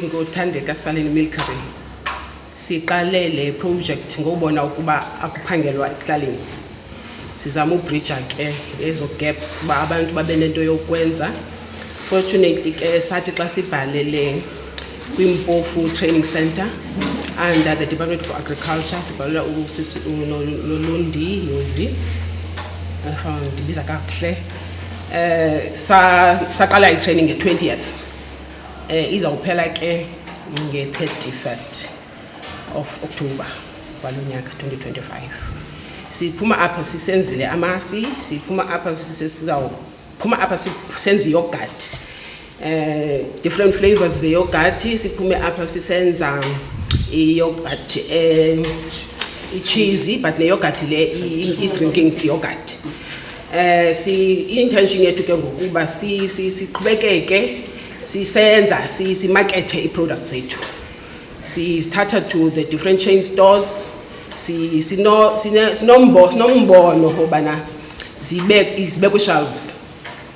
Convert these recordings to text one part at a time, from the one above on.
ngothandeka Salini Milkery. Siqale le project ngobona ukuba akuphangelwa ekuhlaleni. Sizama ubridge ke ezo gaps ba abantu babe nento yokwenza. Fortunately ke sathi xa sibhalele kwiMpofu Training Center under the Department for Agriculture sibhalela uLondi Yozi ndibiza kakuhle saqala i-training nge-20th izawuphela ke nge-31st of October kwalo nyaka 2025. Siphuma apha sisenzile amasi, siphuma apha sizawuphuma apha sisenze yogurt, different flavors ze yogurt, siphume apha sisenza yogurt cheesy but ne yogurt le drinking yogurt. Intention yethu ke ngokuba siqhubekeke sisenza simarkete i-products zethu. Started to the different chain stores. Sinombono obana zibe ku shelves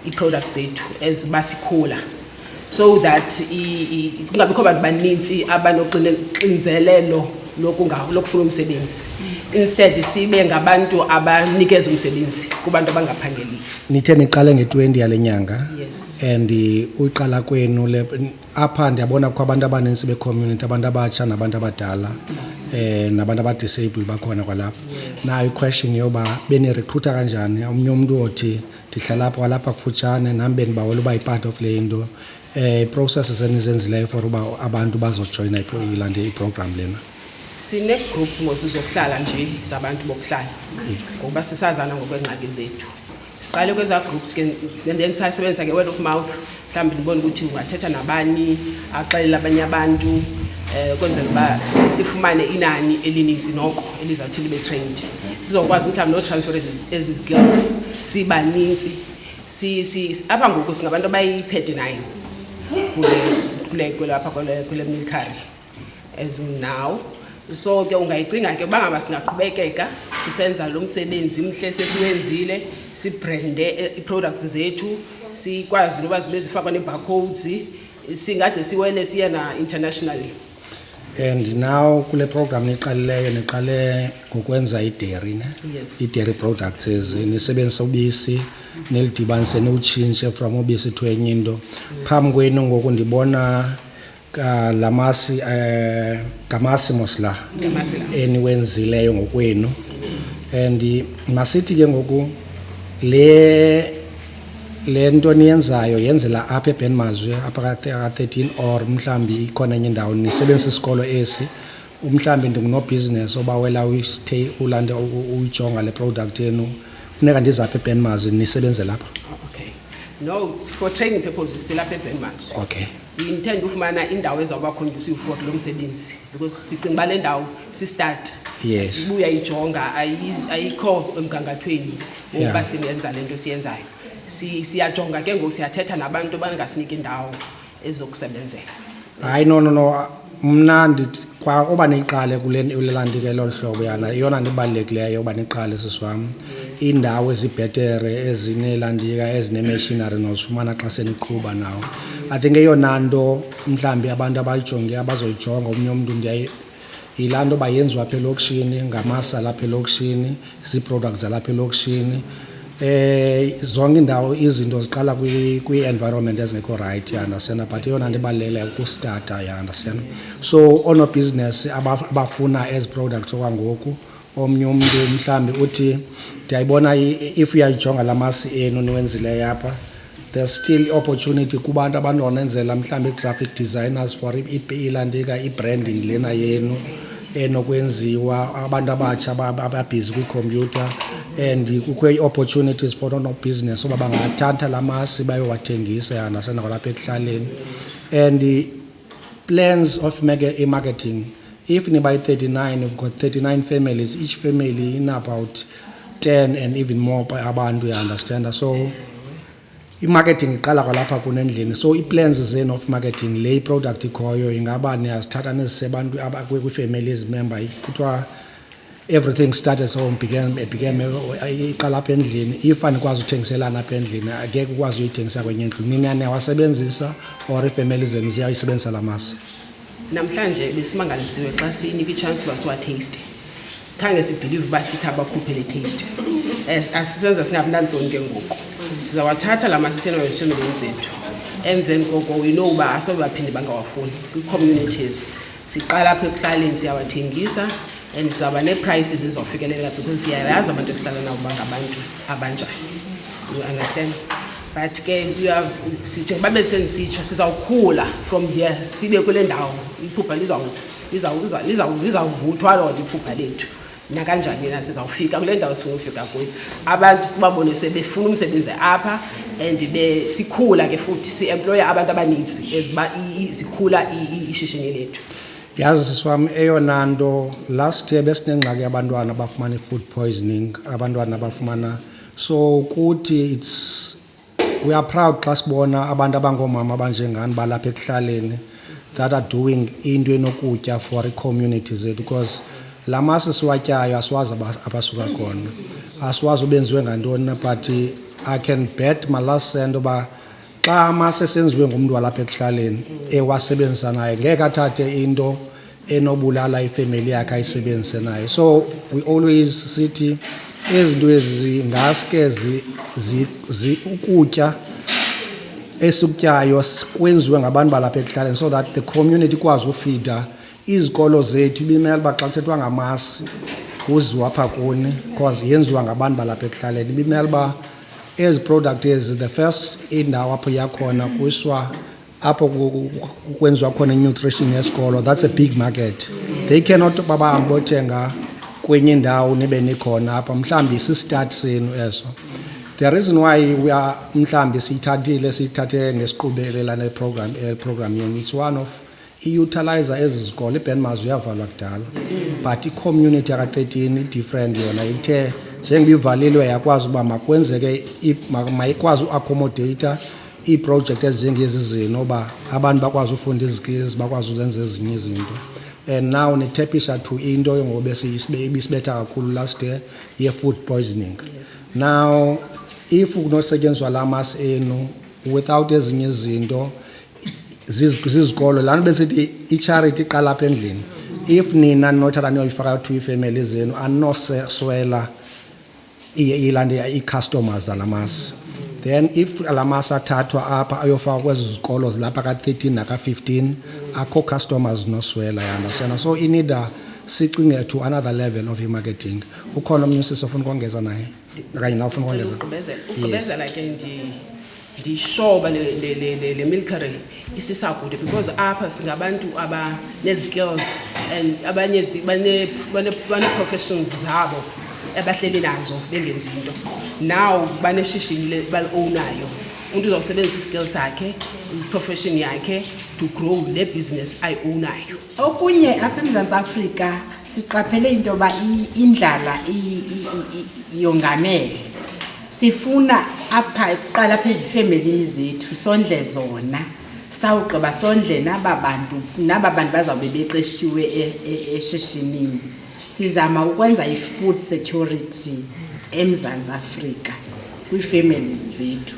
i-products zethu as basikhula, so that kungabikho abantu baninzi abanoxinzelelo lokufuna umsebenzi. Instead sibe ngabantu abanikeza umsebenzi kubantu abangaphangeli. Nithe niqale nge-20 yale nyanga. Yes. And uqala kwenu le apha ndiyabona kukho abantu abaninzi be-community, abantu abatsha nabantu abadala, nabantu abadisabled bakhona kwalapha. Nayo i-question yoba benirecruiter kanjani omnye umuntu othi ndihlala apha kwalapha kufutshane nami bendibawela uba yi-part of le nto. Processes enizenzileyo for uba abantu bazojoyina ilande iprogram lena. Sine-groups mosizokuhlala nje zabantu bokuhlala ngoba sisazana ngokwengxaki zethu. Siqale kweza groups ke then sasebenzisa ke word of mouth, mhlawumbe ndibona ukuthi ungathetha nabani axelela abanye abantu kwenzela uba sifumane inani elininzi noko elizawuthi libe trained. Sizokwazi mhlawumbe no-transfer ezi skills sibaninzi. Apha ngoku singabantu abayi-39 kule Milkery as now. So ke ungayicinga ke bangaba singaqhubekeka sisenza lo msebenzi mhle sesiwenzile, sibrande i-products zethu, sikwazi noba zibe zifakwa ne-barcodes, singade siwele siye na internationally. And now kule program niqale ngokwenza i-dairy ne? Yes. I-dairy products nisebenzisa ubisi nelidibanise niwutshintshe from ubisi to enye into. Phambi kwenu ngoku ndibona lamasi ngamasi mosla eniwenzileyo ngokwenu. And masithi ke ngoku le nto niyenzayo yenzela apha eBhenmazwi apha ka-13 or mhlambi ikhona enye indawo nisebenzisa isikolo esi mhlambi ndingunobhizinesi obawela uyistay ulande uyijonga le product yenu funeka ndize apha eBhenmazwi nisebenze lapha? Okay, no, for training purposes still apha eBhenmazwi. Okay. Intend ufumana indawo ezawuba conducive for lo msebenzi because sicinga uba le ndawo si-start. Yes. Ibuya ijonga ayikho emgangathweni ukuba siyenza le nto siyenzayo. Siyajonga ke ngoku siyathetha nabantu bangasiniki indawo ezokusebenzela. Hayi no mna ndithi kwa oba niqale kule ulelandi ke lo hlobo yana yona ndibalulekileyo oba niqale sisiwam indawo ezibhetere ezinelandika ezine-machinery nozifumana xa seniqhuba nawo. I think eyona nto mhlambi abantu abayijonge abazoyijonga omnye umuntu yilaa nto bayenziwa apha elokishini ngamasa lapha elokishini zii-products zalapha elokishini. Zonke indawo izinto ziqala kwi-environment ezingekho right, you understand, but yona nto ibalulekile ukustarta, you understand. So onobusiness abafuna ezi products okwangoku omnye umuntu mhlambi uthi ndiyayibona if uyayijonga la masi enu niwenzileyo apha, there's still opportunity kubantu abanonenzela mhlambi i-graphic designers for ilandika i-branding lena yenu enokwenziwa abantu abatsha ababhizi kwikhompyutha. And kukho i-opportunities for no-business oba bangathatha la masi bayowathengisa yandasena kwalapha ekuhlaleni. And the plans of marketing, if by 39, we've got 39 families, each family in about 10 and even more abantu, you understand. So i-marketing iqala kwalapha kunendlini. So i-plans zenu of marketing le product ikhoyo ingaba niyazithatha nezise abantu kwi-families member kuthiwa everything started so became iqala apha endlini. If anikwazi ukuthengiselana apha endlini akeke ukwazi uyithengisa kwenye indlu. Nina niyawasebenzisa or ifamily zenu ziyayisebenzisa la masi? Namhlanje besimangalisiwe xa sinika i-chance uba siwataste. Khange sibhilive uba sithi abakhuphe le taste. Asisenza singabinani sonke ngoku. Sizawathatha la masi siyena nezifemelini zethu. Emveni koko we know uba asobaphinde bangawafuni kwi-communities. Siqala apha ekuhlaleni siyawathengisa and sizawuba nee-prices ezizawufikeleleka because siyayazi abantu esihlala nabo bangabantu abanjani. You understand? But ke sithi babe sendisitsho sizawukhula from here sibe kule ndawo iphupha lizawuvuthwa loo iphupha lethu nakanjani na sizawufika kule ndawo sifuna ufika kuyo abantu sibabone sebefuna umsebenzi apha and sikhula ke futhi si-employa abantu abaninzi eziba sikhula ishishini lethu. Yazi siswami eyona nto last year besinengxaki yabantwana abafumana i-food poisoning, abantwana abafumana, so kuthi we are proud xa sibona abantu abangoomama abanjengani balapha ekuhlaleni that are doing into enokutya for i-community zethu, because la masi siwatyayo asiwazi abasuka khona, asiwazi ubenziwe ngantoni, but I can bet my last cent uba xa amasi esenziwe ngumntu walapha ekuhlaleni ewasebenzisa naye ngeke athathe into enobulala ifamily yakhe ayisebenzise naye. So we always sithi ezinto ezi ngaske ukutya esikutyayo kwenziwe ngabantu balapha ekuhlaleni so that the community ikwazi ufida izikolo zethu. Ibimele uba xa kuthethwa ngamasi kuziwa apha kuni because yenziwa ngabantu balapha ekuhlaleni. Ibimele uba ezi product ezi the first indawo apho yakhona kwiswa apho kwenziwa khona i-nutrition yesikolo. That's a big market. They cannot babahambe bothenga kwenye indawo nibe nikhona apha, mhlawumbi si-start senu eso. The reason why we are mhlawumbi siyithathe ngesiqhubelelane program yenu, it's one of i-utilizer ezi zikolo. iBenmars uyavalwa kudala but i-community yaka-13 different yona ithe njengoba ivalilwe yakwazi uba makwenzeke mayikwazi uaccommodata ii-project ezinjengezi zenu uba abantu bakwazi ufunda izikills bakwazi uzenza ezinye izinto. And now nitepisha to into ngoba ibisibetha kakhulu last year ye-food poisoning. Now if kunosetyenziswa la masi enu without ezinye izinto zizikolo laa nto besithi i-charity iqala apha endlini. If nina nothatha niyoyifaka to ifamily zenu anoswela ilanto ii-customers zala masi, then if la masi athathwa apha ayofaka kwezi zikolo zilapha ka-13 naka-15 akho customers noswela yandasena. So inida sicinge to another level of i-marketing. Ukhona omnye usisi ofuna ukongeza naye okanye nawe ufuna ukongeza? Ukugqibezela ke ndishoba le milkery isisakude because apha singabantu abanezi-skills and abanye bane-professions zabo abahleli nazo bengenzi into. Now baneshishini bali-ownayo, umuntu uzawusebenzisa i-skills zakhe, i-profession yakhe to grow le business ayi-ownayo. Okunye apha eMzantsi Afrika siqaphele into yoba indlala yongamele. Sifuna apha ekuqala apha ezifemelini zethu sondle zona, sawugqiba sondle naba bantu bazawube beqeshiwe eshishinini. Sizama ukwenza i-food security eMzantsi Afrika kwii-families zethu.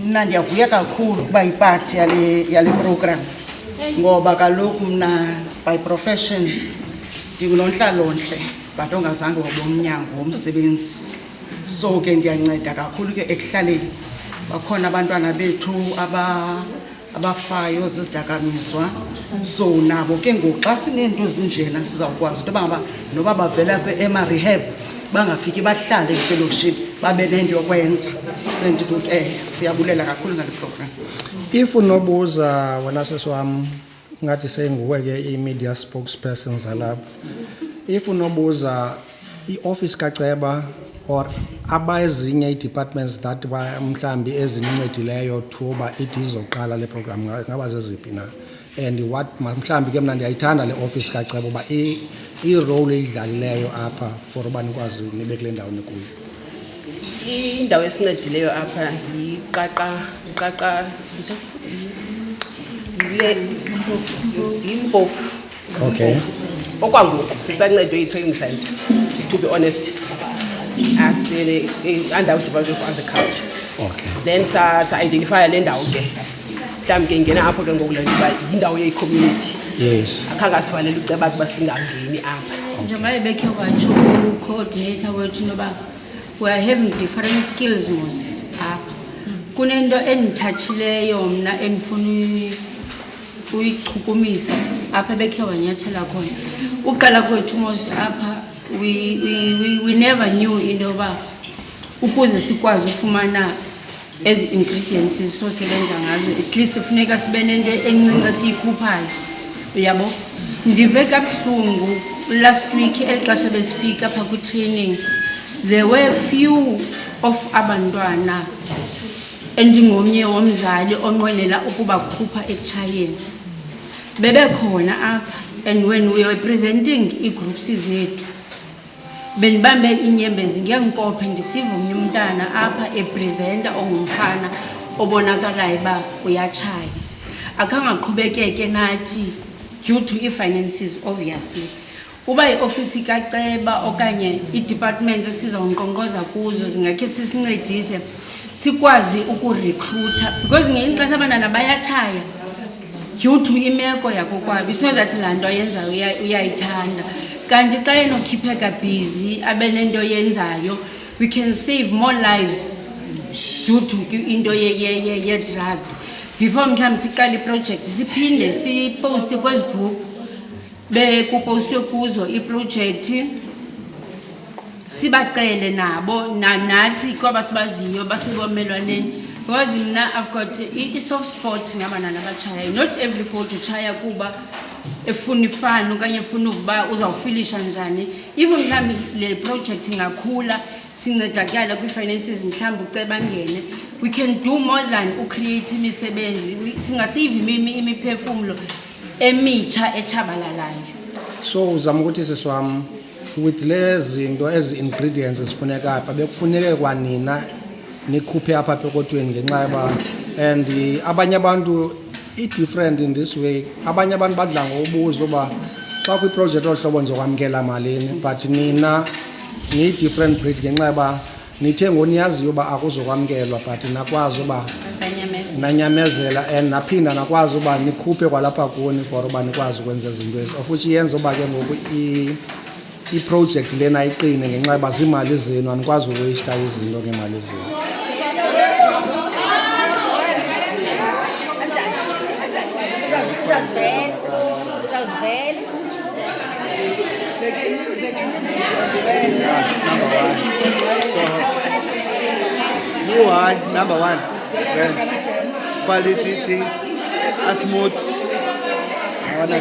Mna ndiyavuya kakhulu ukuba yipati yale program ngoba kaloku mna by profession ndingunontlalontle but ongazange wabomnyango womsebenzi. So ke ndiyanceda kakhulu ke ekuhlaleni. Bakhona abantwana bethu abafayo zizidakamizwa, so nabo ke ngoku xa sineento ezinjena sizawukwazi into yoba noba bavela kwi-rehab bangafiki bahlale elokishini babe nento yokwenza. Sendithi siyabulela kakhulu ngale program. If unobuza wena sisi wam ngathi senguwe ke i-media spokesperson zalapha, if unobuza i-office kaceba or abezinye ii-departments that mhlawumbi ezinincedileyo thuba ithi izoqala le program ngaba zeziphi na, and what mhlawumbi ke mna ndiyayithanda le office kaceba uba i-role eyidlalileyo apha for uba nikwazi nibe kule ndawo nikuyo. Indawo esincedileyo apha yiMpofu. Okay. okwangoku sisancedwe yi-training center, to be honest, as under Department of Agriculture. Okay. Then sa-identifya le ndawo ke mhlawumbi ke ingena apho ke ngoku le nto uba yindawo yeyi-community. Yes. Akhange asifanele uceba ukuba singangeni apha. Njengoba bekhe watsho u-coordinator wethu intoba we are having different skills mos apha. Kunento endithatshileyo mna endifuna uyichukumisa apha bekhe wanyathela khona. Uqala kwethu mos apha we never knew intoba ukuze sikwazi ufumana ezi ingredients sizosebenza ngazo at least kufuneka sibe nento encinci siyikhuphayo. Uyabo? Ndive kabuhlungu last week elixesha besifika apha kwi-training there were few of abantwana endingomnye womzali onqwenela ukuba khupha ekutshayeni. Bebekhona apha and when we were presenting ii-groups zethu benibambe inyembezi ngenkophe ndisiva omnye umntana apha epresenta ongumfana obonakalayo uba uyatshaya. Akhange aqhubekeke nathi due to ii-finances obviously. Uba iofisi kaceba okanye ii-departments esizawunkqonkqoza kuzo zingakhe sisincedise sikwazi ukurekruta because ngelinye ixesha abantwana bayatshaya due to imeko yakokwabo. It's not that laa nto yenzayo uyayithanda. Kanti xa enokhipheka busy abe nento yenzayo we can save more lives due to into ye-drugs. Before mhlawumbi siqala iproject siphinde siposte kwezi group bekupostwe kuzo iprojekthi sibacele nabo nathi kwaba sibaziyo basebomelwaneni because mna I've got i-soft spot ngabantwana abatshayayo. Not every port utshaya kuba efuna ifana okanye efuna uvuba uzawufilisha njani. Even mhlawumbi le project ingakhula sincedakala kwi-finances mhlawumbi uceba ngene we can do more than ucreate imisebenzi singasave imiphefumlo emitsha etshabalalayo. So uzama ukuthi siswam with lezi zinto ezi-ingredients zifuneka apha bekufuneke kwanina nikhuphe apha pokotweni ngenxa yoba and abanye abantu i-different in this way. Abanye abantu badla ngobuza uba xa kwiprojekthi olu hlobo ndizokwamkela malini but nina niyi-different breed ngenxa yoba nithe ngoniyaziyo uba akuzokwamkelwa but nakwazi uba nanyamezela and naphinda nakwazi uba nikhuphe kwalapha kuni for uba nikwazi ukwenza izinto ezi of which yenza uba ke ngoku iprojekthi lena iqine ngenxa yoba ziimali zenu anikwazi uweyista izinto ngeemali zenu. Number one. Then quality, taste, a smooth. I want to